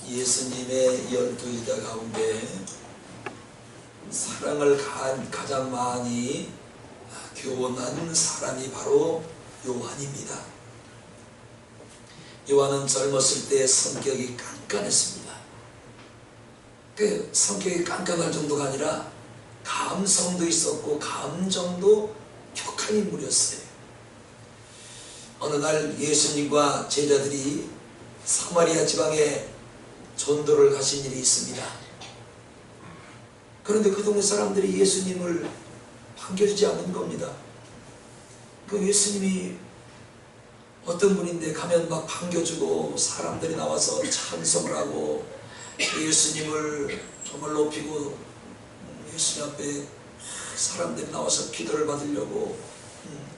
예수님의 12제자 가운데 사랑을 가장 많이 교훈한 사람이 바로 요한입니다. 요한은 젊었을 때 성격이 깐깐했습니다. 그 성격이 깐깐할 정도가 아니라 감성도 있었고 감정도 격한 인물이었어요. 어느 날 예수님과 제자들이 사마리아 지방에 전도를 가신 일이 있습니다. 그런데 그 동네 사람들이 예수님을 반겨주지 않는 겁니다. 그 예수님이 어떤 분인데 가면 막 반겨주고 사람들이 나와서 찬송을 하고 예수님을 정말 높이고 예수님 앞에 사람들이 나와서 기도를 받으려고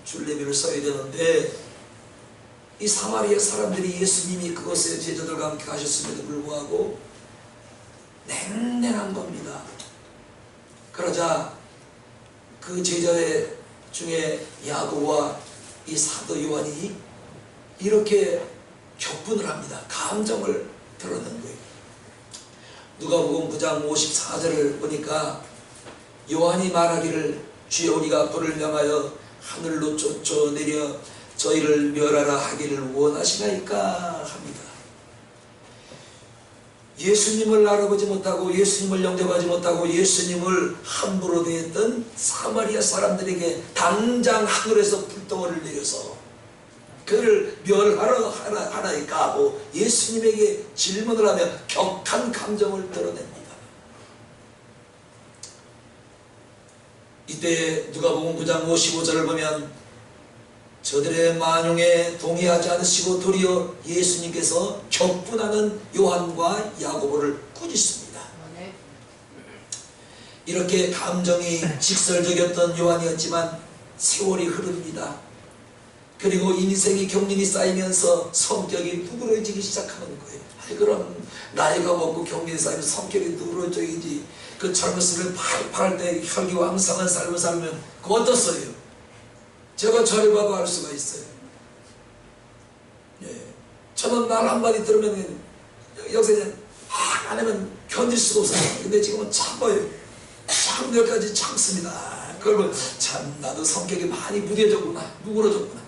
줄레비를 써야 되는데 이 사마리아 사람들이 예수님이 그곳에 제자들과 함께 가셨음에도 불구하고 냉랭한 겁니다. 그러자 그 제자 중에 야고보와 이 사도 요한이 이렇게 격분을 합니다. 감정을 드러낸 거예요. 누가복음 9장 54절을 보니까 요한이 말하기를 주여 우리가 불을 명하여 하늘로 쫓아내려 저희를 멸하라 하기를 원하시나이까 합니다. 예수님을 알아보지 못하고 예수님을 영접하지 못하고 예수님을 함부로 대했던 사마리아 사람들에게 당장 하늘에서 불덩어리를 내려서 그를 멸하러 하나이까 하고 예수님에게 질문을 하며 격한 감정을 드러냅니다. 이때 누가복음 9장 55절을 보면 저들의 만용에 동의하지 않으시고 도리어 예수님께서 격분하는 요한과 야고보를 꾸짖습니다. 이렇게 감정이 직설적이었던 요한이었지만 세월이 흐릅니다. 그리고 인생이 경륜이 쌓이면서 성격이 누그러지기 시작하는 거예요. 그럼 나이가 먹고 경륜이 쌓이면 성격이 누그러져야지. 그 젊었을 때 팔팔할 때 혈기왕성한 삶을 살면 그거 어떻어요? 제가 저를 봐도 알 수가 있어요. 예. 저는 말 한마디 들으면 여기서 안 하면 견딜 수가 없어요. 근데 지금은 참아요. 참여까지 참습니다. 그러면 참 나도 성격이 많이 무뎌졌구나, 누그러졌구나.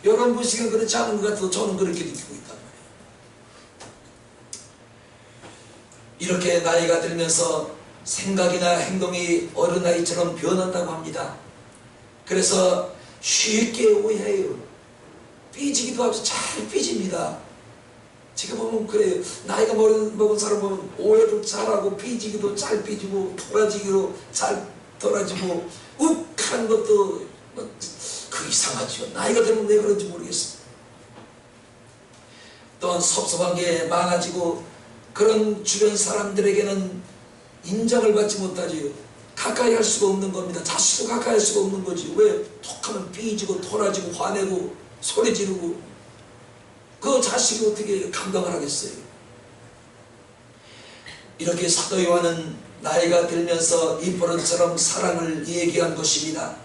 여러분 보시기엔 그렇지 않은 것 같아도 저는 그렇게 느끼고 있단 말이에요. 이렇게 나이가 들면서 생각이나 행동이 어린아이처럼 변한다고 합니다. 그래서 쉽게 오해해요. 삐지기도 하고 잘 삐집니다. 지금 보면 그래요. 나이가 먹은 사람 보면 오해도 잘하고 삐지기도 잘 삐지고 돌아지기도 잘 돌아지고 욱한 것도 그 이상하죠. 나이가 들면 왜 그런지 모르겠어요. 또한 섭섭한 게 많아지고 그런 주변 사람들에게는 인정을 받지 못하지요. 가까이 할 수가 없는 겁니다. 자식도 가까이 할 수가 없는 거지. 왜? 톡하면 삐지고 토라지고 화내고 소리 지르고 그 자식이 어떻게 감당을 하겠어요? 이렇게 사도 요한은 나이가 들면서 이 버릇처럼 사랑을 얘기한 것입니다.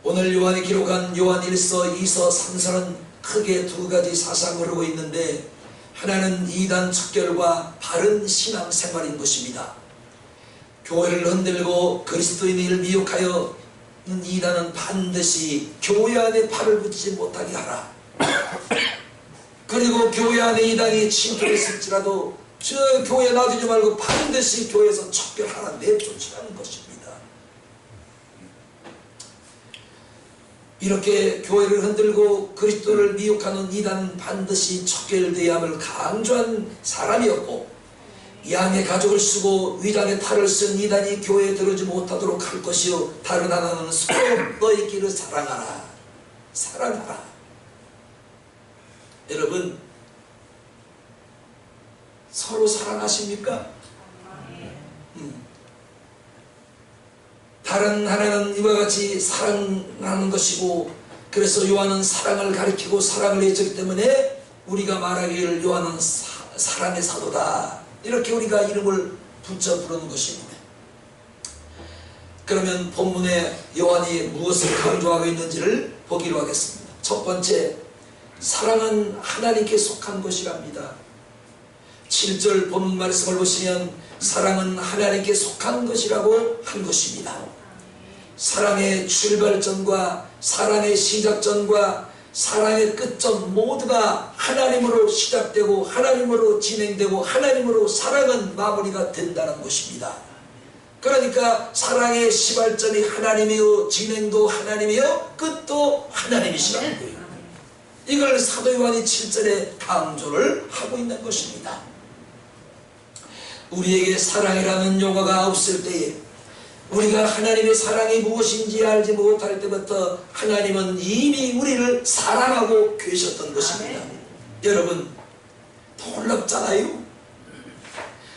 오늘 요한이 기록한 요한 1서, 2서, 3서는 크게 두 가지 사상을 하고 있는데 하나는 이단 척결과 바른 신앙생활인 것입니다. 교회를 흔들고 그리스도인을 미혹하여 이단은 반드시 교회 안에 발을 붙이지 못하게 하라. 그리고 교회 안에 이단이 침투했을지라도 저 교회 놔두지 말고 반드시 교회에서 척결하라, 내쫓으라는 것입니다. 이렇게 교회를 흔들고 그리스도를 미혹하는 이단은 반드시 척결되어야 함을 강조한 사람이었고 양의 가죽을 쓰고 위장의 탈을 쓴 이단이 교회에 들어오지 못하도록 할 것이요 다른 하나는 서로 너희 길을 사랑하라. 사랑하라. 여러분 서로 사랑하십니까? 다른 하나는 이와 같이 사랑하는 것이고 그래서 요한은 사랑을 가리키고 사랑을 내줬기 때문에 우리가 말하기를 요한은 사랑의 사도다. 이렇게 우리가 이름을 붙여 부르는 것입니다. 그러면 본문에 요한이 무엇을 강조하고 있는지를 보기로 하겠습니다. 첫 번째, 사랑은 하나님께 속한 것이랍니다. 7절 본문 말씀을 보시면 사랑은 하나님께 속한 것이라고 한 것입니다. 사랑의 출발점과 사랑의 시작점과 사랑의 끝점 모두가 하나님으로 시작되고 하나님으로 진행되고 하나님으로 사랑은 마무리가 된다는 것입니다. 그러니까 사랑의 시발점이 하나님이요, 진행도 하나님이요, 끝도 하나님이시라는 거예요. 이걸 사도 요한이 7절에 강조를 하고 있는 것입니다. 우리에게 사랑이라는 용어가 없을 때에, 우리가 하나님의 사랑이 무엇인지 알지 못할 때부터 하나님은 이미 우리를 사랑하고 계셨던 것입니다. 여러분, 놀랍잖아요.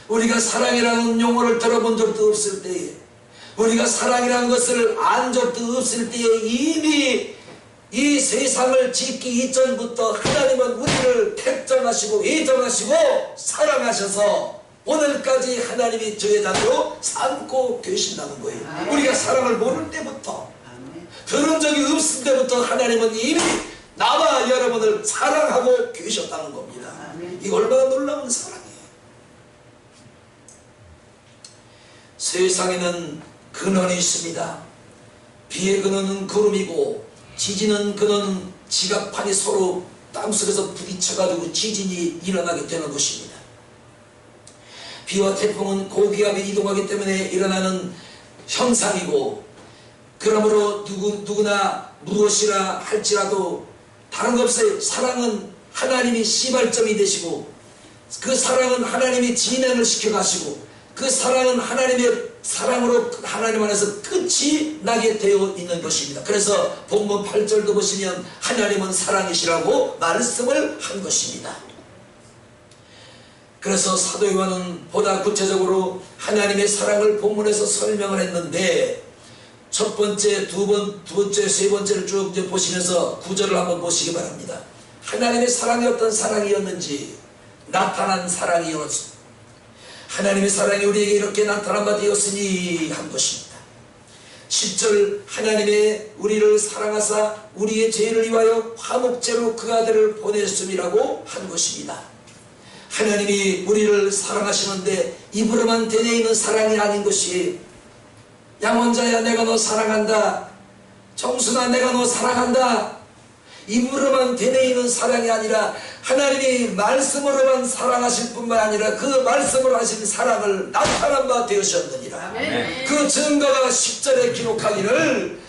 우리가 사랑이라는 용어를 들어본 적도 없을 때에, 우리가 사랑이라는 것을 안 적도 없을 때에 이미 이 세상을 짓기 이전부터 하나님은 우리를 택정하시고 예정하시고 사랑하셔서 오늘까지 하나님이 저의 자녀로 삼고 계신다는 거예요. 우리가 사랑을 모를 때부터, 그런 적이 없을 때부터 하나님은 이미 나와 여러분을 사랑하고 계셨다는 겁니다. 이거 얼마나 놀라운 사랑이에요. 세상에는 근원이 있습니다. 비의 근원은 구름이고, 지진은 근원은 지각판이 서로 땅속에서 부딪혀가지고 지진이 일어나게 되는 것입니다. 비와 태풍은 고기압이 이동하기 때문에 일어나는 현상이고, 그러므로 누구나 무엇이라 할지라도 다른 것 없어요. 사랑은 하나님이 시발점이 되시고, 그 사랑은 하나님이 진행을 시켜가시고, 그 사랑은 하나님의 사랑으로 하나님 안에서 끝이 나게 되어 있는 것입니다. 그래서 본문 8절도 보시면 하나님은 사랑이시라고 말씀을 한 것입니다. 그래서 사도 요한은 보다 구체적으로 하나님의 사랑을 본문에서 설명을 했는데, 첫 번째, 두 번째, 세 번째를 쭉 보시면서 9절을 한번 보시기 바랍니다. 하나님의 사랑이 어떤 사랑이었는지, 나타난 사랑이었습니다. 하나님의 사랑이 우리에게 이렇게 나타난 바 되었으니 한 것입니다. 10절, 하나님의 우리를 사랑하사 우리의 죄를 위하여 화목제로 그 아들을 보냈음이라고 한 것입니다. 하나님이 우리를 사랑하시는데 입으로만 되뇌이는 사랑이 아닌 것이, 양원자야 내가 너 사랑한다, 정순아 내가 너 사랑한다, 입으로만 되뇌이는 사랑이 아니라 하나님이 말씀으로만 사랑하실 뿐만 아니라 그 말씀으로 하신 사랑을 나타난 바 되셨느니라. 그 증거가 10절에 기록하기를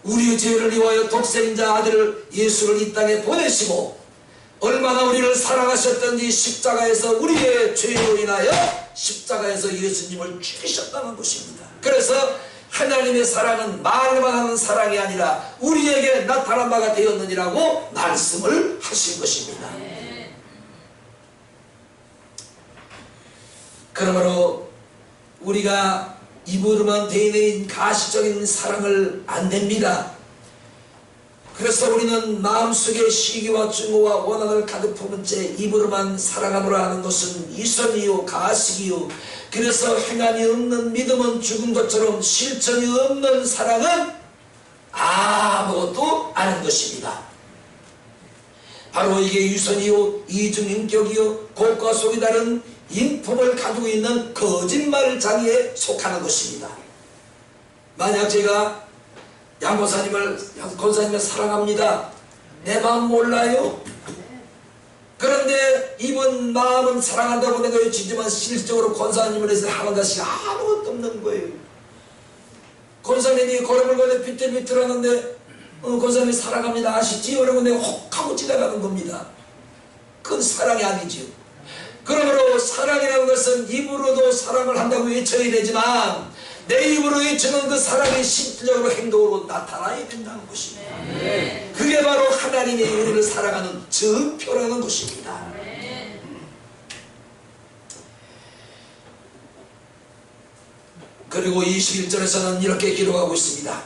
우리의 죄를 위하여 독생자 아들을 예수를 이 땅에 보내시고 얼마나 우리를 사랑하셨던지 십자가에서 우리의 죄로 인하여 십자가에서 예수님을 죽이셨다는 것입니다. 그래서 하나님의 사랑은 말만 하는 사랑이 아니라 우리에게 나타난 바가 되었느니라고 말씀을 하신 것입니다. 그러므로 우리가 입으로만 되뇌인 가시적인 사랑을 안 됩니다. 그래서 우리는 마음속에 시기와 증오와 원한을 가득 품은 채 입으로만 사랑하노라 하는 것은 이선이요 가식이요, 그래서 행함이 없는 믿음은 죽은 것처럼 실천이 없는 사랑은 아무것도 아닌 것입니다. 바로 이게 유선이요 이중인격이요 곡과 속이 다른 인품을 가지고 있는 거짓말장애에 속하는 것입니다. 만약 제가 양 권사님을 사랑합니다, 내 마음 몰라요? 그런데 이분 마음은 사랑한다고 내가 외치지만 실질적으로 권사님을 해서 하는 것이 아무것도 없는 거예요. 권사님이 걸음을 걸어 비틀비틀하는데 권사님이 사랑합니다 아시지요? 그러고 내가 혹하고 지나가는 겁니다. 그건 사랑이 아니지요. 그러므로 사랑이라는 것은 입으로도 사랑을 한다고 외쳐야 되지만 내 입으로 외치는 그 사랑이 실질적으로 행동으로 나타나야 된다는 것입니다. 그게 바로 하나님이 우리를 사랑하는 증표라는 것입니다. 그리고 21절에서는 이렇게 기록하고 있습니다.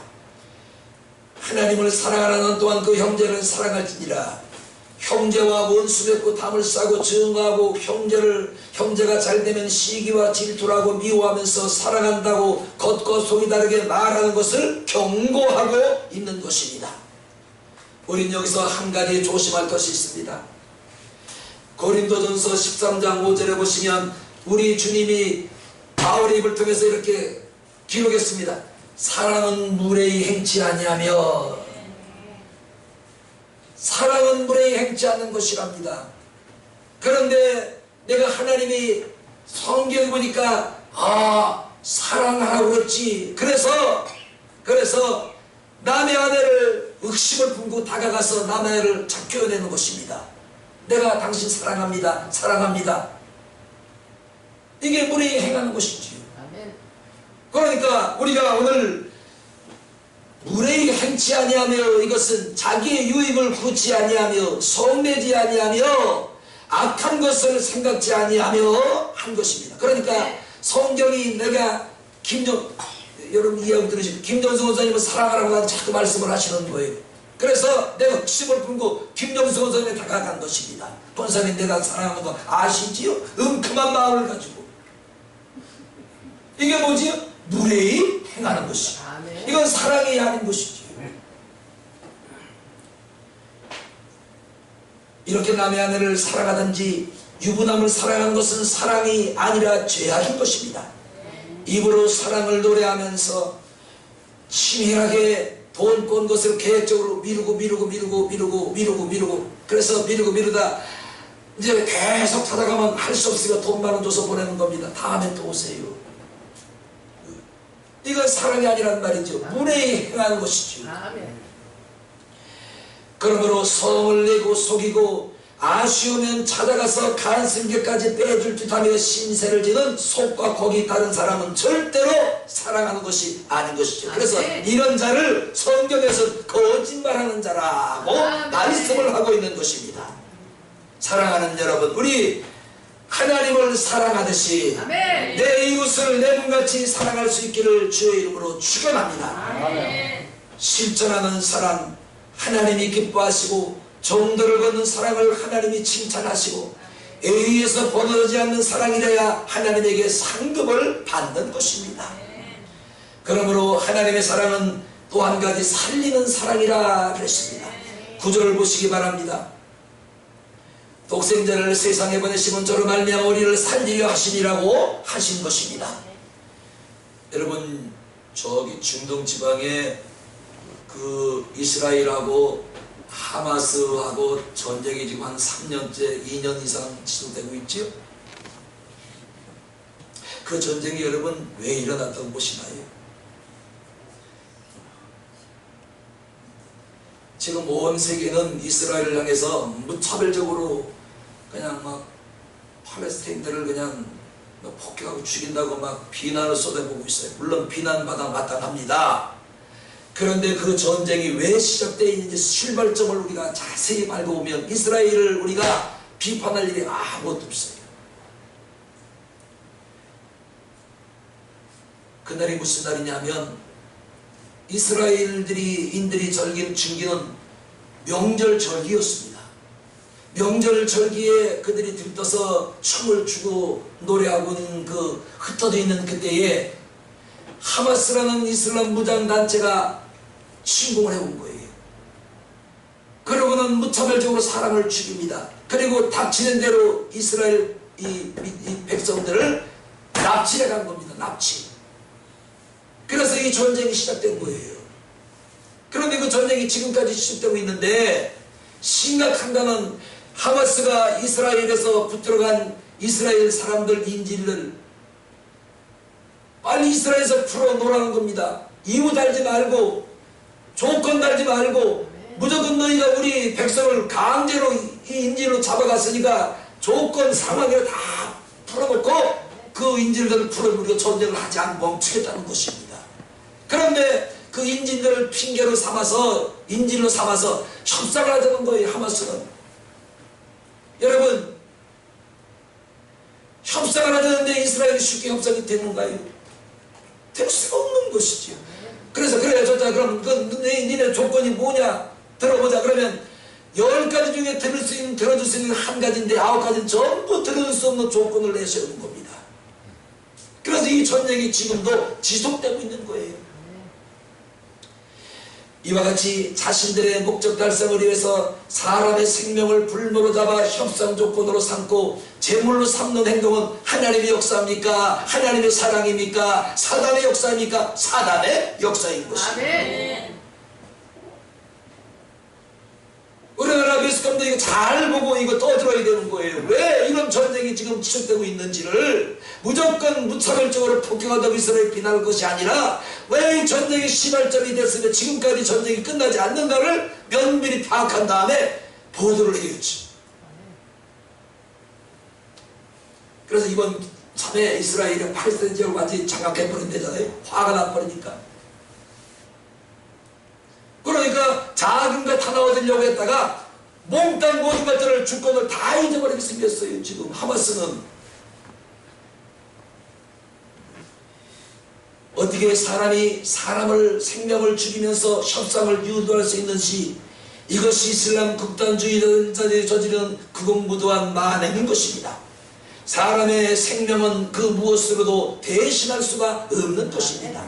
하나님을 사랑하는 또한 그 형제를 사랑할지니라. 형제와 원수 맺고 담을 싸고 증오하고 형제가 잘되면 시기와 질투라고 미워하면서 사랑한다고 겉과 속이 다르게 말하는 것을 경고하고 있는 것입니다. 우린 여기서 한 가지 조심할 것이 있습니다. 고린도전서 13장 5절에 보시면 우리 주님이 바울의 입을 통해서 이렇게 기록했습니다. 사랑은 무례히 행치 아니하며, 사랑은 무례히 행치 않는 것이랍니다. 그런데 내가 하나님이 성경에 보니까 사랑하라고 했지. 그래서 남의 아내를 의심을 품고 다가가서 남의 아내를 잡혀내는 것입니다. 내가 당신 사랑합니다. 사랑합니다. 이게 무례히 행하는 것이지요. 그러니까 우리가 오늘 무례히 행치 아니하며, 이것은 자기의 유익을 구치 아니하며, 성내지 아니하며, 악한 것을 생각지 아니하며 한 것입니다. 그러니까 성경이, 내가 여러분 이야기 들으시고 김정수 원사님을 사랑하라고 자꾸 말씀을 하시는 거예요. 그래서 내가 욕심을 품고 김정수 원사님에 다가간 것입니다. 원사님 내가 사랑하는 거 아시지요? 은큼한 마음을 가지고. 이게 뭐지요? 무례히 행하는 것이죠. 이건 사랑이 아닌 것이지요. 이렇게 남의 아내를 사랑하든지 유부남을 사랑하는 것은 사랑이 아니라 죄악인 것입니다. 입으로 사랑을 노래하면서 치밀하게 돈 번 것을 계획적으로 미루고 그래서 미루다 이제 계속 타다가면 할 수 없으니까 돈 만 원 줘서 보내는 겁니다. 다음에 또 오세요. 이건 사랑이 아니란 말이죠. 무례히 행하는 것이죠. 그러므로 성을 내고 속이고 아쉬우면 찾아가서 간승결까지 빼줄 듯하며 신세를 지는 속과 거기 다른 사람은 절대로 사랑하는 것이 아닌 것이죠. 그래서 이런 자를 성경에서 거짓말하는 자라고 말씀을 하고 있는 것입니다. 사랑하는 여러분, 우리 하나님을 사랑하듯이 내 이웃을 내 몸같이 사랑할 수 있기를 주의 이름으로 축원합니다. 실천하는 사랑 하나님이 기뻐하시고, 정도를 걷는 사랑을 하나님이 칭찬하시고, 의에서 벗어나지 않는 사랑이라야 하나님에게 상급을 받는 것입니다. 그러므로 하나님의 사랑은 또 한 가지 살리는 사랑이라 그랬습니다. 구절을 보시기 바랍니다. 독생자를 세상에 보내시면 저로 말미암아 우리를 살리려 하시니라고 하신 것입니다. 여러분, 저기 중동 지방에 그 이스라엘하고 하마스하고 전쟁이 지금 한 3년째 2년 이상 지속되고 있죠. 그 전쟁이 여러분 왜 일어났다고 보시나요? 지금 온 세계는 이스라엘을 향해서 무차별적으로 그냥 막 팔레스타인들을 그냥 폭격하고 죽인다고 막 비난을 쏟아보고 있어요. 물론 비난받아 마땅합니다. 그런데 그 전쟁이 왜 시작되었는지 출발점을 우리가 자세히 알고 보면 이스라엘을 우리가 비판할 일이 아무것도 없어요. 그날이 무슨 날이냐면 인들이 즐기는 명절절기였습니다. 명절절기에 그들이 들떠서 춤을 추고 노래하고는 그 흩어져 있는 그때에 하마스라는 이슬람 무장단체가 침공을 해온 거예요. 그러고는 무차별적으로 사람을 죽입니다. 그리고 닥치는 대로 이스라엘 이 백성들을 납치해 간 겁니다. 납치. 그래서 이 전쟁이 시작된 거예요. 그런데 그 전쟁이 지금까지 지속되고 있는데, 심각한 거는 하마스가 이스라엘에서 붙들어간 이스라엘 사람들 인질을 빨리 이스라엘에서 풀어놓으라는 겁니다. 이유 달지 말고 조건 달지 말고 무조건 너희가 우리 백성을 강제로 이 인질로 잡아갔으니까 조건 상황을 다 풀어놓고 그 인질들을 풀어놓고 우리가 전쟁을 하지 않고 멈추겠다는 것입니다. 그런데 그 인질들을 핑계로 삼아서 인질로 삼아서 협상을 하자는 거예요. 하마스는. 여러분, 협상을 하자는데 이스라엘이 쉽게 협상이 되는가요? 될 수가 없는 것이죠. 그래서 그래야 좋다. 그럼 니네 조건이 뭐냐 들어보자. 그러면 10가지 중에 들어줄 수 있는 한 가지인데 9가지는 전부 들어줄 수 없는 조건을 내세우는 겁니다. 그래서 이 전쟁이 지금도 지속되고 있는 거예요. 이와 같이 자신들의 목적 달성을 위해서 사람의 생명을 불모로 잡아 협상 조건으로 삼고 제물로 삼는 행동은 하나님의 역사입니까? 하나님의 사랑입니까? 사단의 역사입니까? 사단의 역사인 것입니다. 아멘. 우리나라 매스컴도 이거 잘 보고 이거 떠들어야 되는 거예요. 왜 이런 전쟁이 지금 지속되고 있는지를 무조건 무차별적으로 폭격하다고 이스라엘 비난할 것이 아니라 왜 이 전쟁이 시발점이 됐으면 지금까지 전쟁이 끝나지 않는가를 면밀히 파악한 다음에 보도를 해야지. 그래서 이번 참에 이스라엘이 팔레스타인 지역을 완전히 장악해버린다잖아요. 화가 나버리니까. 그러니까 작은 것 하나 얻으려고 했다가 몽땅 모든 것들을 주권을 다 잊어버리게 생겼어요. 지금 하마스는 어떻게 사람이 사람을 생명을 죽이면서 협상을 유도할 수 있는지, 이것이 이슬람 극단주의자들이 저지른 극악무도한 만행인 것입니다. 사람의 생명은 그 무엇으로도 대신할 수가 없는 것입니다.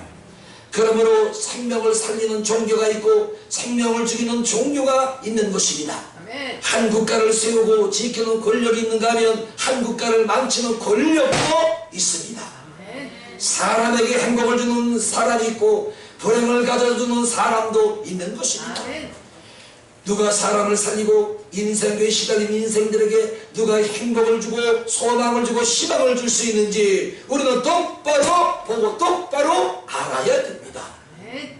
그러므로 생명을 살리는 종교가 있고 생명을 죽이는 종교가 있는 것입니다. 아멘. 한 국가를 세우고 지키는 권력이 있는가 하면 한 국가를 망치는 권력도 있습니다. 아멘. 사람에게 행복을 주는 사람이 있고 불행을 가져주는 사람도 있는 것입니다. 아멘. 누가 사람을 살리고 인생에 시달린 인생들에게 누가 행복을 주고 소망을 주고 희망을 줄 수 있는지 우리는 똑바로 보고 똑바로 알아야 됩니다. 아멘.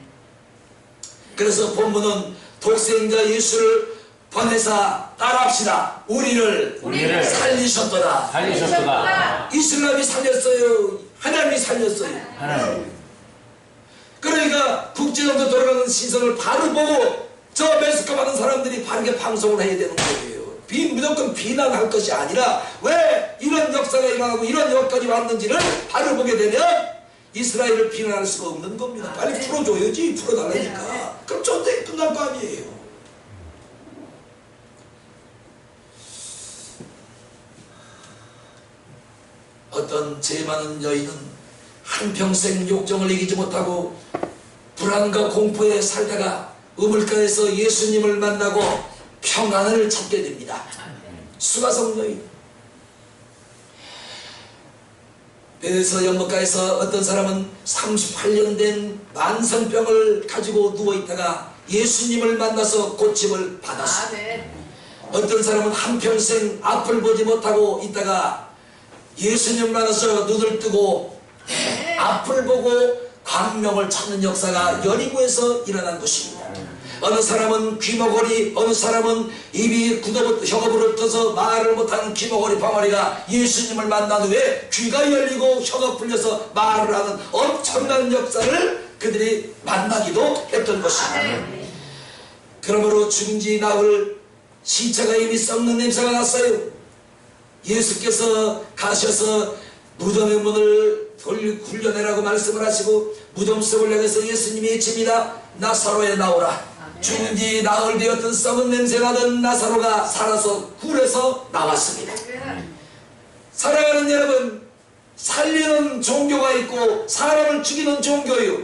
그래서 본문은 독생자 예수를 보내사 따라합시다. 우리를 살리셨더라. 살리셨도다. 이슬람이 살렸어요. 하나님이 살렸어요. 하나님. 그러니까 국제정도 돌아가는 시선을 바로 보고 저 매스컴 하는 사람들이 바르게 방송을 해야 되는 거예요. 무조건 비난할 것이 아니라 왜 이런 역사가 일어나고 이런 여건이 왔는지를 바로 보게 되면 이스라엘을 비난할 수가 없는 겁니다. 빨리 풀어줘야지. 풀어달라니까. 그럼 전쟁이 끝날 거 아니에요. 어떤 죄 많은 여인은 한평생 욕정을 이기지 못하고 불안과 공포에 살다가 우물가에서 예수님을 만나고 평안을 찾게 됩니다. 수가성 여인. 그래서 연못가에서 어떤 사람은 38년 된 만성병을 가지고 누워있다가 예수님을 만나서 고침을 받았습니다. 아멘. 어떤 사람은 한평생 앞을 보지 못하고 있다가 예수님 만나서 눈을 뜨고 앞을 보고 광명을 찾는 역사가 여리고에서 일어난 것입니다. 어느 사람은 귀머거리, 어느 사람은 입이 혀가 부러져서 말을 못하는 귀머거리 방아리가 예수님을 만난 후에 귀가 열리고 혀가 풀려서 말을 하는 엄청난 역사를 그들이 만나기도 했던 것입니다. 그러므로 죽은 지 나흘 시체가 이미 썩는 냄새가 났어요. 예수께서 가셔서 무덤의 문을 굴려내라고 말씀을 하시고 무덤 속을 향해서 예수님이 외칩니다. 나사로에 나오라. 죽은 지 나흘 되었던 썩은 냄새 나던 나사로가 살아서 굴에서 나왔습니다. 사랑하는 여러분, 살리는 종교가 있고 사람을 죽이는 종교예요.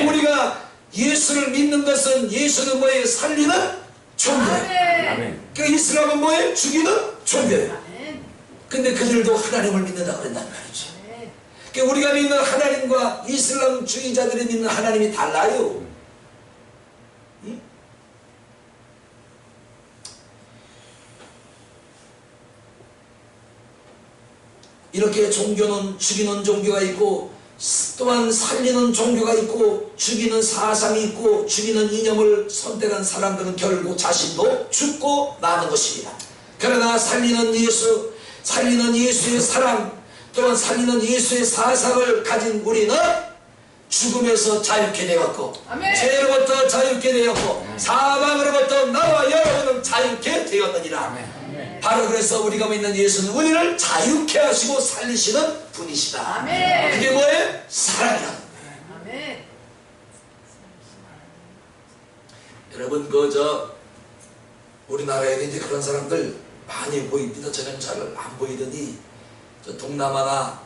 우리가 예수를 믿는 것은 예수는 뭐예요? 살리는 종교예요. 그 이슬람은 뭐예요? 죽이는 종교예요. 근데 그들도 하나님을 믿는다 그런단 말이죠. 그러니까 우리가 믿는 하나님과 이슬람 주의자들이 믿는 하나님이 달라요. 응? 이렇게 종교는 죽이는 종교가 있고 또한 살리는 종교가 있고 죽이는 사상이 있고 죽이는 이념을 선택한 사람들은 결국 자신도 죽고 마는 것입니다. 그러나 살리는 예수, 살리는 예수의 사랑, 또한 살리는 예수의 사상을 가진 우리는 죽음에서 자유케 되었고 죄로부터 자유케 되었고 사망으로부터 나와 여러분은 자유케 되었느니라. 바로 그래서 우리가 믿는 예수는 우리를 자유케 하시고 살리시는 분이시다. 그게 뭐예요? 사랑이다. 여러분 그저 우리나라에 이제 그런 사람들 많이 보입니다. 저는 잘 안 보이더니 저 동남아나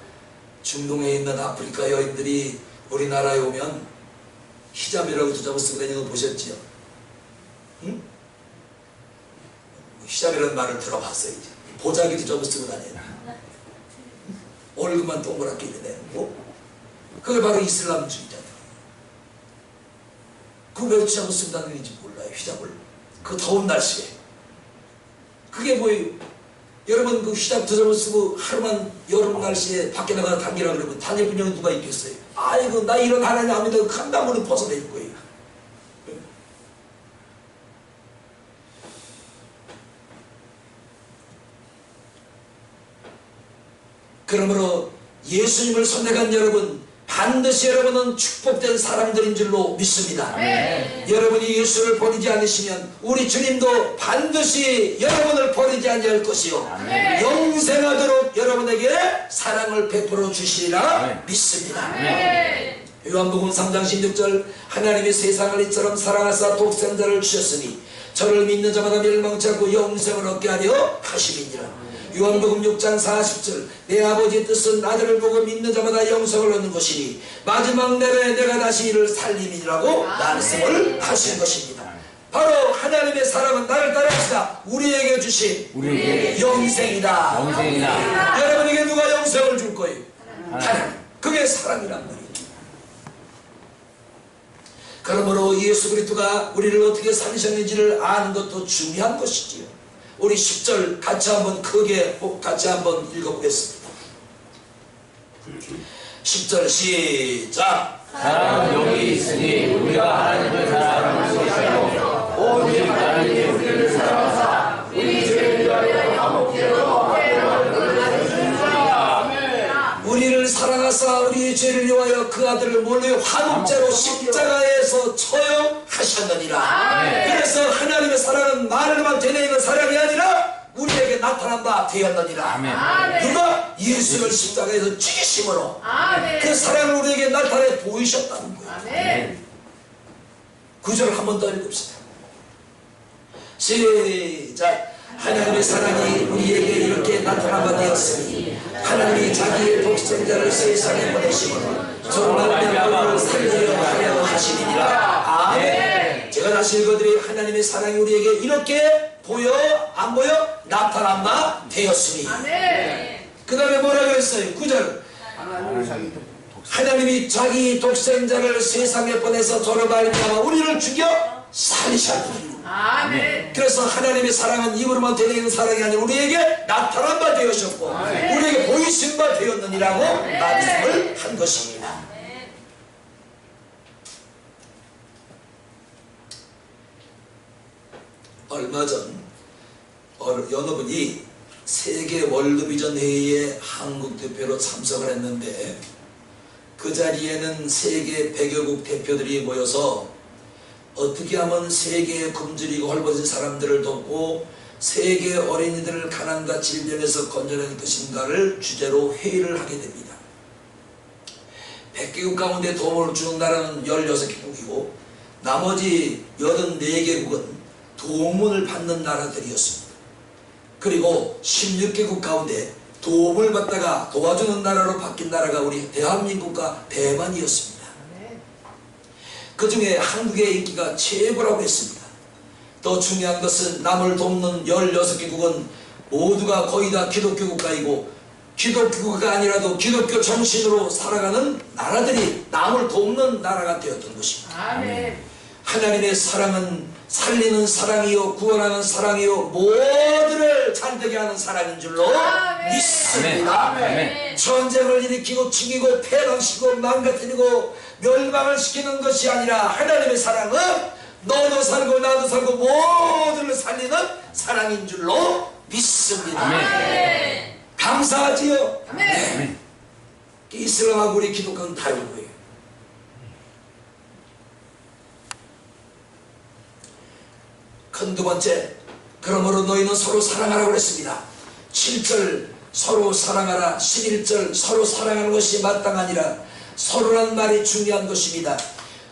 중동에 있는 아프리카 여인들이 우리나라에 오면 히잡이라고 두 점을 쓰고 다니는 거 보셨지요? 응? 히잡이라는 말을 들어봤어요. 이제. 보자기 두 점을 쓰고 다녀요. 얼굴만 동그랗게 내놓고. 그게 바로 이슬람주의자들. 그왜 히잡을 쓰고 다니는지 몰라요. 히잡을. 그 더운 날씨에. 그게 뭐예요? 여러분 그 히잡 두 점을 쓰고 하루만 여름 날씨에 밖에 나가서 다니라 그러면 다닐 분이 누가 있겠어요? 아이고 나 이런 하나님 안 믿어. 칸다물을 벗어낼 거예요. 그러므로 예수님을 선택한 여러분 반드시 여러분은 축복된 사람들인 줄로 믿습니다. 네. 여러분이 예수를 버리지 않으시면 우리 주님도 반드시 여러분을 버리지 아니할 것이요 네. 영생하도록 여러분에게 사랑을 베풀어 주시리라 네. 믿습니다. 네. 요한복음 3장 16절 하나님이 세상을 이처럼 사랑하사 독생자를 주셨으니 저를 믿는 자마다 멸망치 않고 영생을 얻게 하려 하심이니라. 요한복음 6장 40절 내 아버지의 뜻은 아들을 보고 믿는 자마다 영생을 얻는 것이니 마지막 날에 내가 다시 이를 살림이라고 말씀을 하신 것입니다. 바로 하나님의 사랑은 나를 따라합시다. 우리에게 주신 우리에게 영생이다. 영생이다. 여러분에게 누가 영생을 줄 거예요? 하나님. 그게 사랑이란 말이에요. 그러므로 예수 그리스도가 우리를 어떻게 살리셨는지를 아는 것도 중요한 것이지요. 우리 10절 같이 한번 크게 같이 한번 읽어보겠습니다. 10절 시작. 사랑은 여기 있으니 우리가 하나님을 사랑하는 것이요 오직 하나님이 우리를 사랑하사 우리 죄를 위하여 감옥에로 우리를 사랑하사 우리의 죄를 위하여 그 아들을 몰래 화목제로 십자가에서 처형하셨느니라. 그래서 하나님의 사랑은 말로만 되뇌이는 사랑이 아니라 우리에게 나타난 바 되었느니라. 누가? 예수를 십자가에서 죽이심으로 그 사랑을 우리에게 나타내 보이셨다는 거예요. 9절 한 번 더 읽읍시다. 시작. 하나님의 사랑이 우리에게 이렇게 나타난 바 되었으니 하나님이 자기의 독생자를 세상에 보내심으로 저로 말미암아 우리를 살리려 하려 하시니라. 아멘. 제가 다시 읽어드릴 하나님의 사랑이 우리에게 이렇게 보여 안 보여? 나타난 바 되었으니. 그 다음에 뭐라 그랬어요? 9절 하나님이 자기 독생자를 세상에 보내서 저로 말미암아 우리를 죽여 살리셨느니라. 그래서 하나님의 사랑은 입으로만 되는 사랑이 아니라 우리에게 나타난 바 되었었고 우리에게 보이신 바 되었느니라고 말씀을 한 것입니다. 얼마 전 여러 분이 세계 월드비전 회의에 한국 대표로 참석을 했는데 그 자리에는 세계 100여국 대표들이 모여서 어떻게 하면 세계에 굶주리고 헐벗은 사람들을 돕고 세계 어린이들을 가난과 질병에서 건져낼 것인가를 주제로 회의를 하게 됩니다. 100개국 가운데 도움을 주는 나라는 16개국이고 나머지 84개국은 도움을 받는 나라들이었습니다. 그리고 16개국 가운데 도움을 받다가 도와주는 나라로 바뀐 나라가 우리 대한민국과 대만이었습니다. 그 중에 한국의 인기가 최고라고 했습니다. 더 중요한 것은 남을 돕는 16개국은 모두가 거의 다 기독교 국가이고 기독교가 아니라도 기독교 정신으로 살아가는 나라들이 남을 돕는 나라가 되었던 것입니다. 하나님의 사랑은 살리는 사랑이요 구원하는 사랑이요 모두를 잘되게 하는 사랑인 줄로 믿습니다. 전쟁을 일으키고 죽이고 패망시키고 망가뜨리고 멸망을 시키는 것이 아니라 하나님의 사랑은 너도 살고 나도 살고 모두를 살리는 사랑인 줄로 믿습니다. 감사하지요? 네. 이슬람하고 우리 기독교는 다른 거예요. 큰 두 번째, 그러므로 너희는 서로 사랑하라고 그랬습니다. 7절 서로 사랑하라, 11절 서로 사랑하는 것이 마땅하니라. 서로란 말이 중요한 것입니다.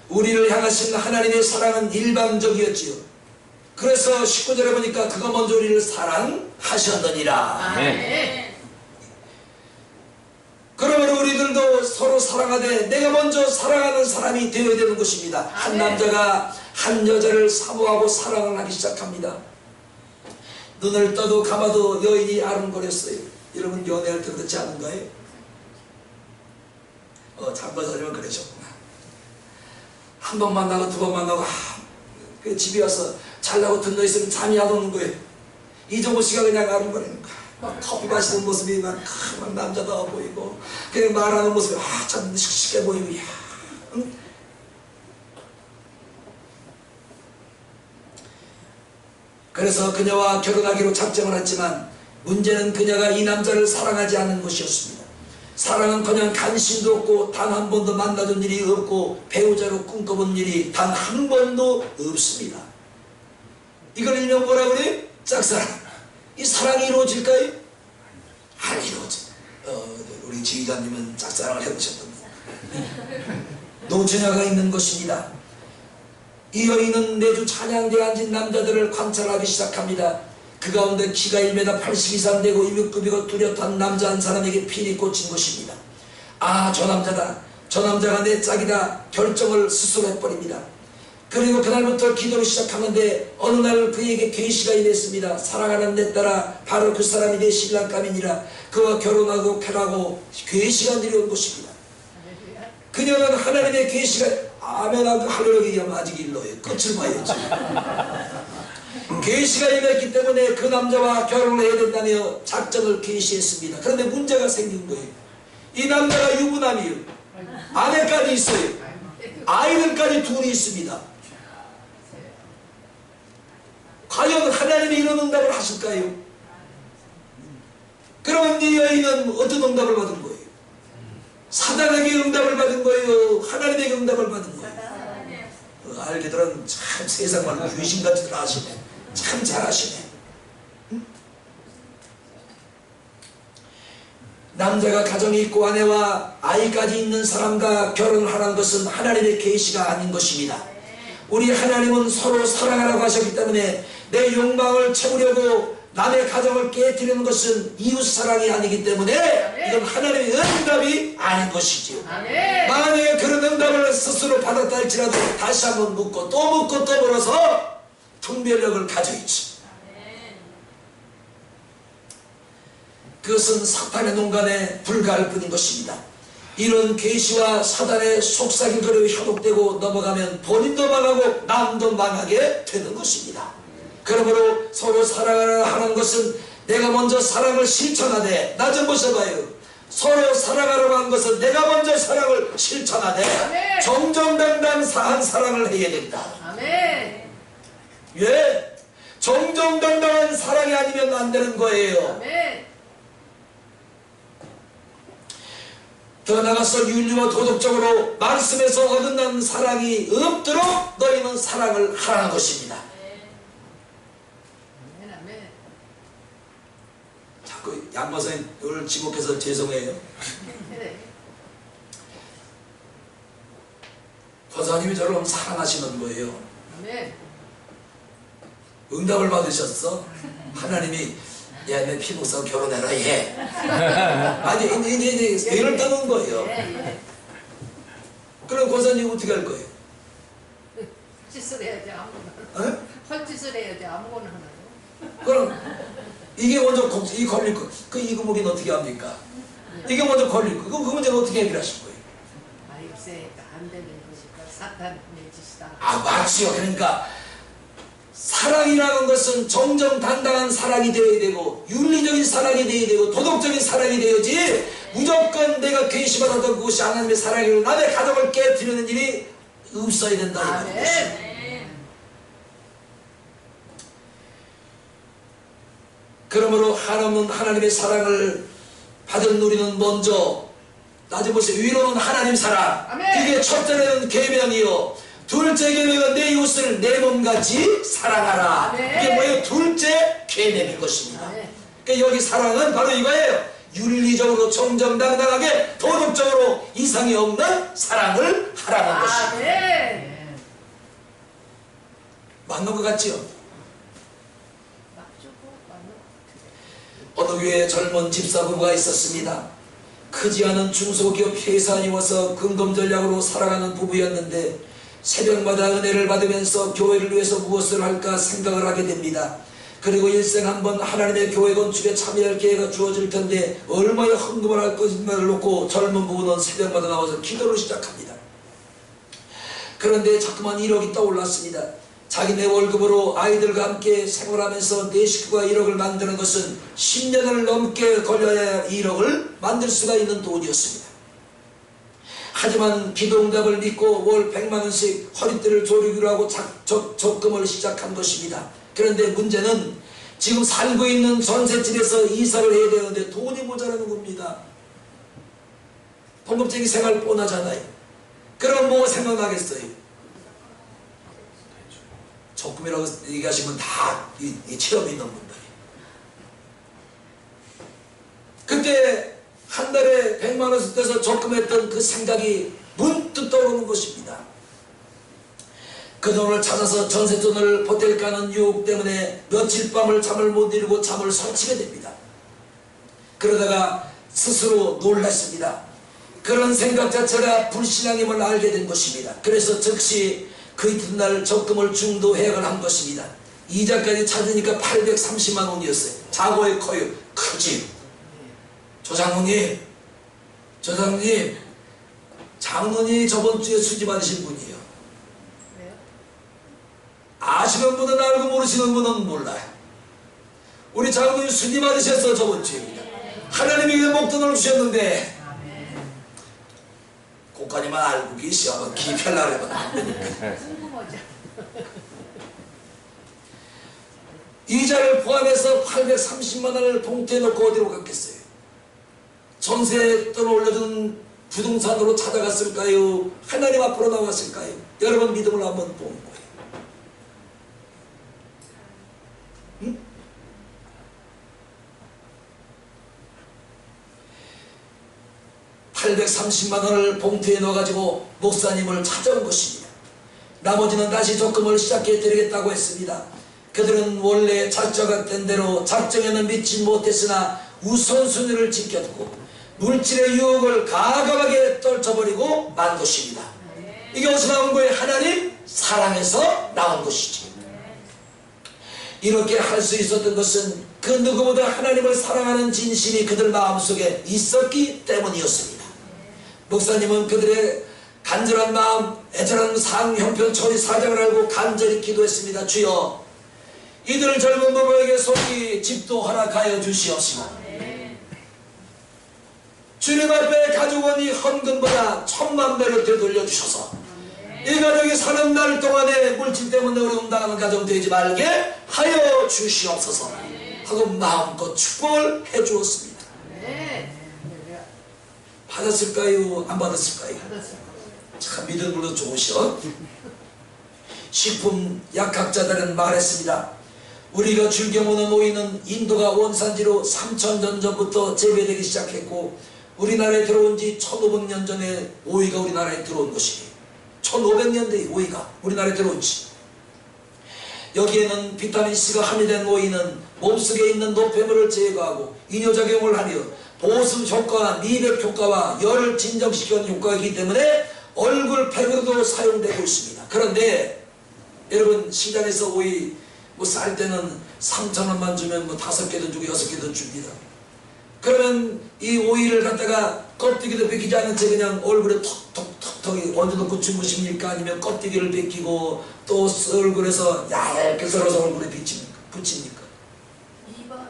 우리를 향하신 하나님의 사랑은 일방적이었지요. 그래서 19절에 보니까 그가 먼저 우리를 사랑하셨느니라. 그러므로 우리들 우리들도 서로 사랑하되 내가 먼저 사랑하는 사람이 되어야 되는 것입니다. 한 남자가 한 여자를 사모하고 사랑을 하기 시작합니다. 눈을 떠도 감아도 여인이 아른거렸어요. 여러분 연애할 때 그렇지 않은가요? 장과사님은 그러셨구나. 한 번 만나고 두 번 만나고 그 집에 와서 잘나고 든너 있으면 잠이 안 오는 거예요. 이정호 씨가 그냥 아른거리는 거야. 막 커피 마시는 모습이 막 남자다워 보이고 그냥 말하는 모습이 참 씩씩해 보이고 야. 응? 그래서 그녀와 결혼하기로 작정을 했지만 문제는 그녀가 이 남자를 사랑하지 않는 것이었습니다. 사랑은커녕 간신도 없고 단 한 번도 만나본 일이 없고 배우자로 꿈꿔본 일이 단 한 번도 없습니다. 이걸 일명 뭐라 그래? 짝사랑. 이 사랑이 이루어질까요? 안 이루어져. 우리 지휘자님은 짝사랑을 해보셨던데. 노처녀가 있는 것입니다. 이 여인은 매주 찬양대에 앉은 남자들을 관찰하기 시작합니다. 그 가운데 키가 1m 80 이상 되고 이목구비가 뚜렷한 남자 한 사람에게 필이 꽂힌 것입니다. 저 남자다. 저 남자가 내 짝이다. 결정을 스스로 해버립니다. 그리고 그날부터 기도를 시작하는데 어느 날 그에게 계시가 임했습니다. 사랑하는 내 딸아, 바로 그 사람이 내 신랑감이니라. 그와 결혼하고 결하고 계시가 내려온 것입니다. 그녀는 하나님의 계시가 아멘하고 할렐루야 얘기하면 아직 일러요. 끝을 봐야지. 계시가 임했기 때문에 그 남자와 결혼을 해야 된다며 작정을 계시했습니다. 그런데 문제가 생긴 거예요. 이 남자가 유부남이에요. 아내까지 있어요. 아이들까지 둘이 있습니다. 과연 하나님이 이런 응답을 하실까요? 그럼 이 여인은 어떤 응답을 받은 거예요? 사단에게 응답을 받은 거예요? 하나님에게 응답을 받은 거예요? 알게들은 참 세상만 귀신같이들 아시네. 참 잘하시네. 응? 남자가 가정이 있고 아내와 아이까지 있는 사람과 결혼하라는 것은 하나님의 계시가 아닌 것입니다. 우리 하나님은 서로 사랑하라고 하셨기 때문에 내 욕망을 채우려고 남의 가정을 깨뜨리는 것은 이웃사랑이 아니기 때문에 이건 하나님의 응답이 아닌 것이지요. 만약에 그런 응답을 스스로 받았다 할지라도 다시 한번 묻고 또 물어서 분별력을 가져야지. 그것은 사탄의 농간에 불과할 뿐인 것입니다. 이런 계시와 사단의 속삭임거리로 현혹되고 넘어가면 본인도 망하고 남도 망하게 되는 것입니다. 그러므로 서로 사랑하는 것은 내가 먼저 사랑을 실천하되, 나 좀 보셔봐요. 서로 사랑하라고 한 것은 내가 먼저 사랑을 실천하되 정정당당한 사랑을 해야 된다. 아멘. 예, 정정당당한 사랑이 아니면 안 되는 거예요. 아멘. 더 나아가서 윤리와 도덕적으로 말씀에서 어긋난 사랑이 없도록 너희는 사랑을 하라는 것입니다. 아멘. 아멘. 자꾸 양마사님 오늘 지목해서 죄송해요. 그래. 권사님이 저를 사랑하시는 거예요. 아멘. 응답을 받으셨어. 하나님이 야, 내 피목사 결혼해라 얘. 아니 이제 예를 떠는 거예요. 그럼 권사님 어떻게 할 거예요? 헛짓을 해야지 아무거나. 헛짓을 해야지 아무거나 하나요. 그럼 이게 먼저 이 걸릴 거. 그 이구목이는 어떻게 합니까? 이게 먼저 걸릴 거. 그 문제는 어떻게 해결하실 거예요? 글쎄 안 되는 것이니까 사탄의 짓이다. 맞지요. 그러니까 사랑이라는 것은 정정당당한 사랑이 되어야 되고 윤리적인 사랑이 되어야 되고 도덕적인 사랑이 되어야지 무조건 내가 계시받았던 그것이 하나님의 사랑이고 남의 가정을 깨뜨리는 일이 없어야 된다는 것입니다. 그러므로 하나님의 사랑을 받은 우리는 먼저 나중에 보세요. 위로는 하나님 사랑. 아멘. 이게 첫째는 계명이요. 둘째 계명은 내 이웃을 내 몸같이 사랑하라. 아멘. 이게 뭐예요? 둘째 계명인 것입니다. 아멘. 그러니까 여기 사랑은 바로 이거예요. 윤리적으로 정정당당하게 도덕적으로 이상이 없는 사랑을 하라는 것입니다. 아멘. 맞는 것 같지요? 맞죠? 맞는. 어느 교회에 젊은 집사 부부가 있었습니다. 크지 않은 중소기업 회사이어서 근검 전략으로 살아가는 부부였는데 새벽마다 은혜를 받으면서 교회를 위해서 무엇을 할까 생각을 하게 됩니다. 그리고 일생 한번 하나님의 교회 건축에 참여할 기회가 주어질 텐데 얼마나 헌금을 할 것인가를 놓고 젊은 부부는 새벽마다 나와서 기도를 시작합니다. 그런데 자꾸만 1억이 떠올랐습니다. 자기네 월급으로 아이들과 함께 생활하면서 내 식구가 1억을 만드는 것은 10년을 넘게 걸려야 1억을 만들 수가 있는 돈이었습니다. 하지만 기도응답을 믿고 월 100만원씩 허리띠를 조리기로 하고 적금을 시작한 것입니다. 그런데 문제는 지금 살고 있는 전셋집에서 이사를 해야 되는데 돈이 모자라는 겁니다. 봉급쟁이 생활 뻔하잖아요. 그럼 뭐가 생각나겠어요? 적금이라고 얘기하시면 다 이 체험 있는 분들이. 그때 한 달에 100만원 떼서 적금했던 그 생각이 문득 떠오르는 것입니다. 그 돈을 찾아서 전세돈을 보탤까 하는 유혹 때문에 며칠 밤을 잠을 못 이루고 잠을 설치게 됩니다. 그러다가 스스로 놀랐습니다. 그런 생각 자체가 불신앙임을 알게 된 것입니다. 그래서 즉시 그 이튿날 적금을 중도해약을 한 것입니다. 이자까지 찾으니까 830만 원이었어요. 자고의 커요. 크지. 조장로님, 장로님이 저번 주에 수지 받으신 분이에요. 왜요? 아시는 분은 알고 모르시는 분은 몰라요. 우리 장로님 수지 받으셨어 저번 주입니다. 하나님이 목돈을 주셨는데 고까지만 알고 계시오. 기편하려면 안 되니까. 궁금하죠. 이자를 포함해서 830만 원을 봉투에 넣고 어디로 갔겠어요? 전세돈 올려준 부동산으로 찾아갔을까요? 하나님 앞으로 나왔을까요? 여러분 믿음을 한번 보는 거예요. 응? (830만 원을) 봉투에 넣어가지고 목사님을 찾아온 것입니다. 나머지는 다시 적금을 시작해 드리겠다고 했습니다. 그들은 원래 작정했던 대로 작정에는 믿지 못했으나 우선순위를 지켰고 물질의 유혹을 가감하게 떨쳐버리고 만 것입니다. 이게 어디서 나온 거예요? 하나님 사랑에서 나온 것이지. 이렇게 할 수 있었던 것은 그 누구보다 하나님을 사랑하는 진심이 그들 마음속에 있었기 때문이었습니다. 목사님은 그들의 간절한 마음, 애절한 상 형편 처리 사정을 알고 간절히 기도했습니다. 주여, 이들 젊은 부부에게 속히 집도 허락하여 주시옵시고 주님 앞에 가져온 이 헌금보다 1000만 배로 되돌려 주셔서 이 가족이 사는 날 동안에 물질 때문에 어려움 당하는 가정 되지 말게 하여 주시옵소서 하고 마음껏 축복을 해 주었습니다. 받았을까요? 안 받았을까요? 참 믿음으로 좋으셔. 식품 약학자들은 말했습니다. 우리가 즐겨 먹는 오이는 인도가 원산지로 3000년 전부터 재배되기 시작했고 우리나라에 들어온 지 1500년 전에 오이가 우리나라에 들어온 것이에요. 1500년대에 오이가 우리나라에 들어온 지. 여기에는 비타민C가 함유된 오이는 몸속에 있는 노폐물을 제거하고 이뇨작용을 하며 보습 효과와 미백 효과와 열을 진정시키는 효과가 있기 때문에 얼굴 팩으로도 사용되고 있습니다. 그런데 여러분 시장에서 오이 뭐 쌀 때는 3,000원만 주면 뭐 5개도 주고 6개도 줍니다. 그러면 이 오이를 갖다가 껍데기도 벗기지 않은 채 그냥 얼굴에 톡톡톡 얹어놓고 주무십니까? 아니면 껍데기를 벗기고 또 얼굴에서 얇게 썰어서 얼굴에 붙입니까? 2번.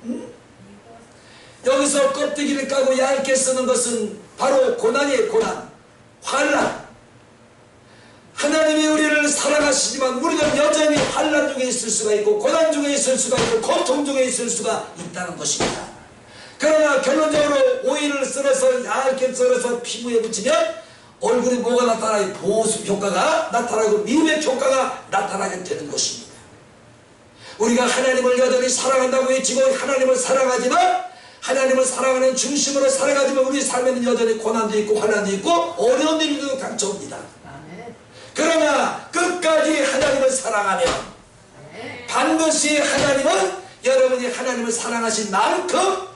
응? 여기서 껍데기를 까고 얇게 쓰는 것은 바로 고난이에요. 고난, 환난. 하나님이 우리를 사랑하시지만 우리는 여전히 환난 중에 있을 수가 있고 고난 중에 있을 수가 있고 고통 중에 있을 수가 있다는 것입니다. 그러나 결론적으로 오이를 썰어서 얇게 썰어서 피부에 붙이면 얼굴에 뭐가 나타나요? 보습 효과가 나타나고 미백 효과가 나타나게 되는 것입니다. 우리가 하나님을 여전히 사랑한다고 외치고 하나님을 사랑하지만 하나님을 사랑하는 중심으로 살아가지만 우리 삶에는 여전히 고난도 있고 환난도 있고 어려운 일도 닥쳐옵니다. 그러나 끝까지 하나님을 사랑하면 반드시 하나님은 여러분이 하나님을 사랑하신 만큼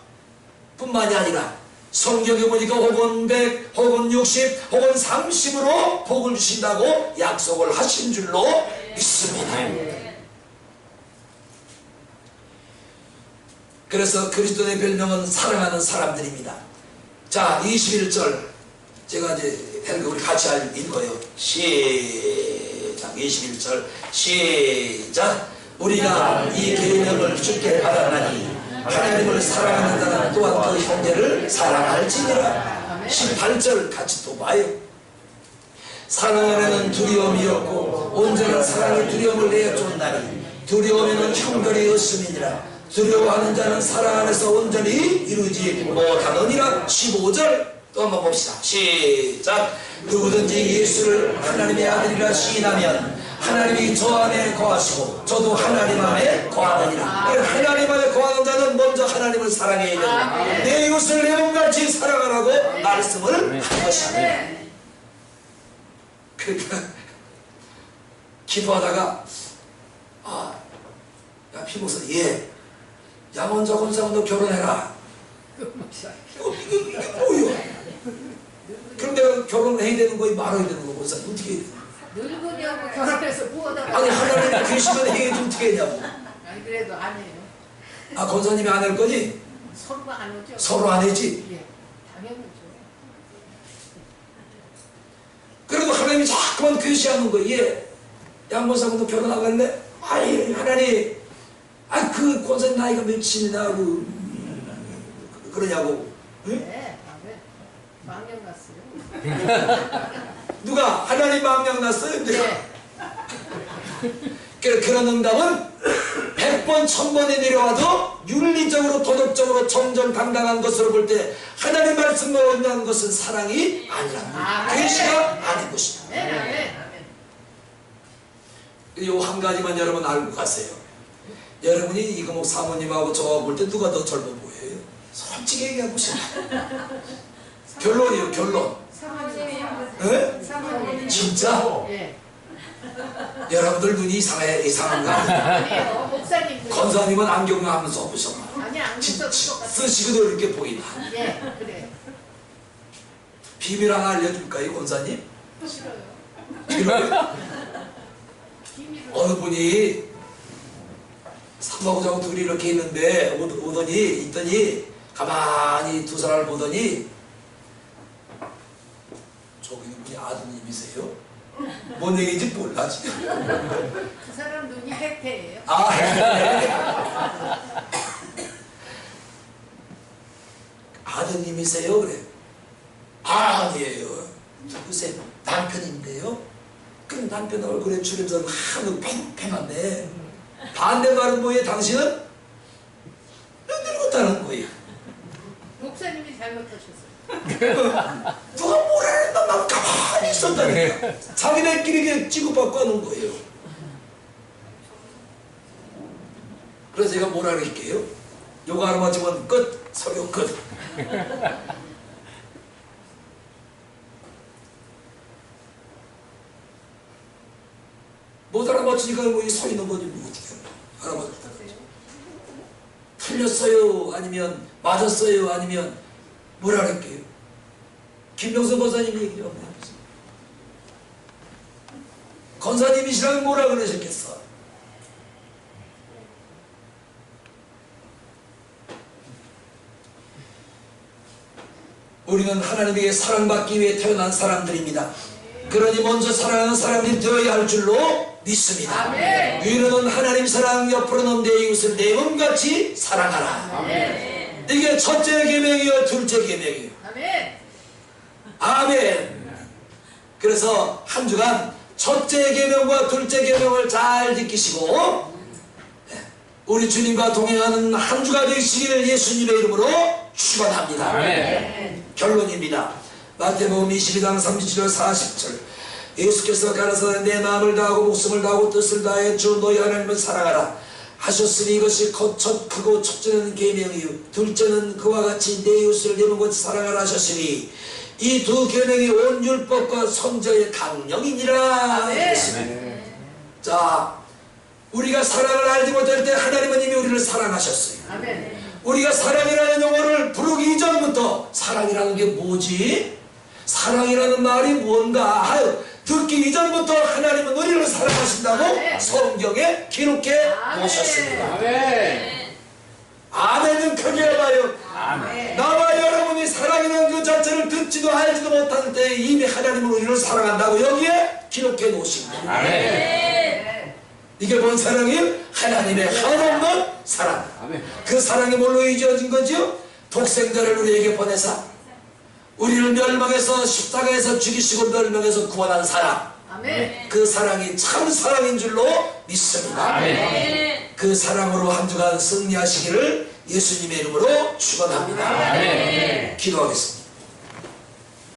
뿐만이 아니라 성경에 보니까 혹은 100, 혹은 60, 혹은 30으로 복을 주신다고 약속을 하신 줄로 믿습니다. 그래서 그리스도의 별명은 사랑하는 사람들입니다. 자, 21절 제가 이제 우리 같이 읽어요. 시작. 21절 시작. 우리가 이 계명을 주께 받았나니 하나님을 사랑하는 자는 또한 그 형제를 사랑할지니라. 18절 같이 또 봐요. 사랑 안에는 두려움이 없고 온전한 사랑이 두려움을 내쫓나니 두려움에는 형벌이 없음이니라. 두려워하는 자는 사랑 안에서 온전히 이루지 못하느니라. 15절 또 한번 봅시다. 시작. 누구든지 예수를 하나님의 아들이라 시인하면 하나님이 저 안에 거하시고 저도 하나님 안에 거하느니라. 하나님 안에 거하는 자는 먼저 하나님을 사랑해야 된다. 내 이웃을 내 몸같이 사랑하라고 말씀을 한 것입니다. 그러니까 기도하다가 야 피목사 양원자 권사는 너 결혼해라. 이게 뭐야? 그럼 내가 결혼해야 되는 거야 말아야 되는 거 권사 어떻게 해야 돼? 늙은이하고 결혼해서 뭐하다가 아니 하나님 계시면 해야지 어떻게 했냐고. 아니 그래도 안 해요. 아 권사님이 안 할 거지? 서로가 안 오죠. 서로 안 해지? 예, 당연하죠. 그래도 하나님이 자꾸만 괴시하는 거야. 양권사는 너 결혼 안 갈래? 아니 하나님 그 권사님 나이가 몇이나 고 그러냐고. 응? 네, 망령 났어요. 누가 하나님 망령 났어요? 네. 그런 응답은 100번 1000번이 내려와도 윤리적으로 도덕적으로 정정당당한 것으로 볼 때 하나님 말씀을 의미하는 것은 사랑이 아니라 괴시가 아닌 것이다. 네. 요 한 가지만 여러분 알고 가세요. 여러분이 이금옥 사모님하고 저하고 볼 때 누가 더 젊어 보여요? 솔직히 얘기해보세요. 결론이에요, 결론. 에? 진짜? 예. 여러분들 눈이 이상한가? 아니에요. 목사님. 권사님은 안경을 한번 써보셨나? 아니 안 써도 똑같아요. 쓰시고도 이렇게 보이나? 예, 그래요. 비밀 하나 알려줄까요, 권사님? 싫어요. 비밀을 비밀을. 어느 분이 사모하고 둘이 이렇게 있는데 있더니 가만히 두 사람을 보더니 저기 분이 아드님이세요? 뭔 얘기인지 몰라 지금. 그 사람 눈이 해태예요. 아드님이세요? 그래. 아니에요. 글쎄 남편인데요. 그럼 남편 얼굴에 주름선 한우 팽팽한데 반대말은 뭐예요? 당신은 늙었다는 거예요. 목사님이 잘못하셨어요. 누가 뭐라 했나 난 가만히 있었다니까. 자기네끼리 이렇게 취급받고 하는 거예요. 그래서 제가 뭐라 그럴게요? 요거 하나 맞으면 끝. 설교 끝. 못 알아맞히니까 뭐 서 있는 거지 뭐 어떻게 알아맞을까? 틀렸어요? 아니면 맞았어요? 아니면 뭐라 그럴게요? 김명선 권사님 얘기 좀 해보세요. 권사님이시라면 뭐라 그러셨겠어? 우리는 하나님에게 사랑받기 위해 태어난 사람들입니다. 그러니 먼저 사랑하는 사람이 되어야 할 줄로 믿습니다. 위로는 하나님 사랑, 옆으로는 내 이웃을 내 몸같이 사랑하라. 아멘. 이게 첫째 계명이요, 둘째 계명이요. 아멘. 아멘. 그래서 한 주간 첫째 계명과 둘째 계명을 잘 지키시고 우리 주님과 동행하는 한 주가 되시기를 예수님의 이름으로 축원합니다. 아멘. 결론입니다. 마태복음 22장 37절 40절 예수께서 가라사대 내 마음을 다하고 목숨을 다하고 뜻을 다해 주 너희 하나님을 사랑하라 하셨으니 이것이 첫 크고 첫째는 계명이요 둘째는 그와 같이 내 이웃을 내 몸같이 사랑하라 하셨으니 이 두 계명이 온 율법과 선지자의 강령이니라. 자, 우리가 사랑을 알지 못할 때 하나님은 이미 우리를 사랑하셨어요. 아멘. 우리가 사랑이라는 용어를 부르기 이전부터 사랑이라는 게 뭐지? 사랑이라는 말이 뭔가 하여 듣기 이전부터 하나님은 우리를 사랑하신다고 성경에 기록해 놓으셨습니다. 아멘. 아멘은 크게 해봐요. 아멘. 나와 여러분이 사랑이라는 그 자체를 듣지도 알지도 못하는 때에 이미 하나님은 우리를 사랑한다고 여기에 기록해 놓으십니다. 아멘. 이게 뭔 사랑이에요? 하나님의 한없는 사랑. 아멘. 그 사랑이 뭘로 이루어진 거죠? 독생자를 우리에게 보내사 우리를 멸망해서 십자가에서 죽이시고 멸망해서 구원한 사랑. 아멘. 그 사랑이 참 사랑인 줄로 믿습니다. 아멘. 그 사랑으로 한 주간 승리하시기를 예수님의 이름으로 축원합니다. 아멘. 기도하겠습니다.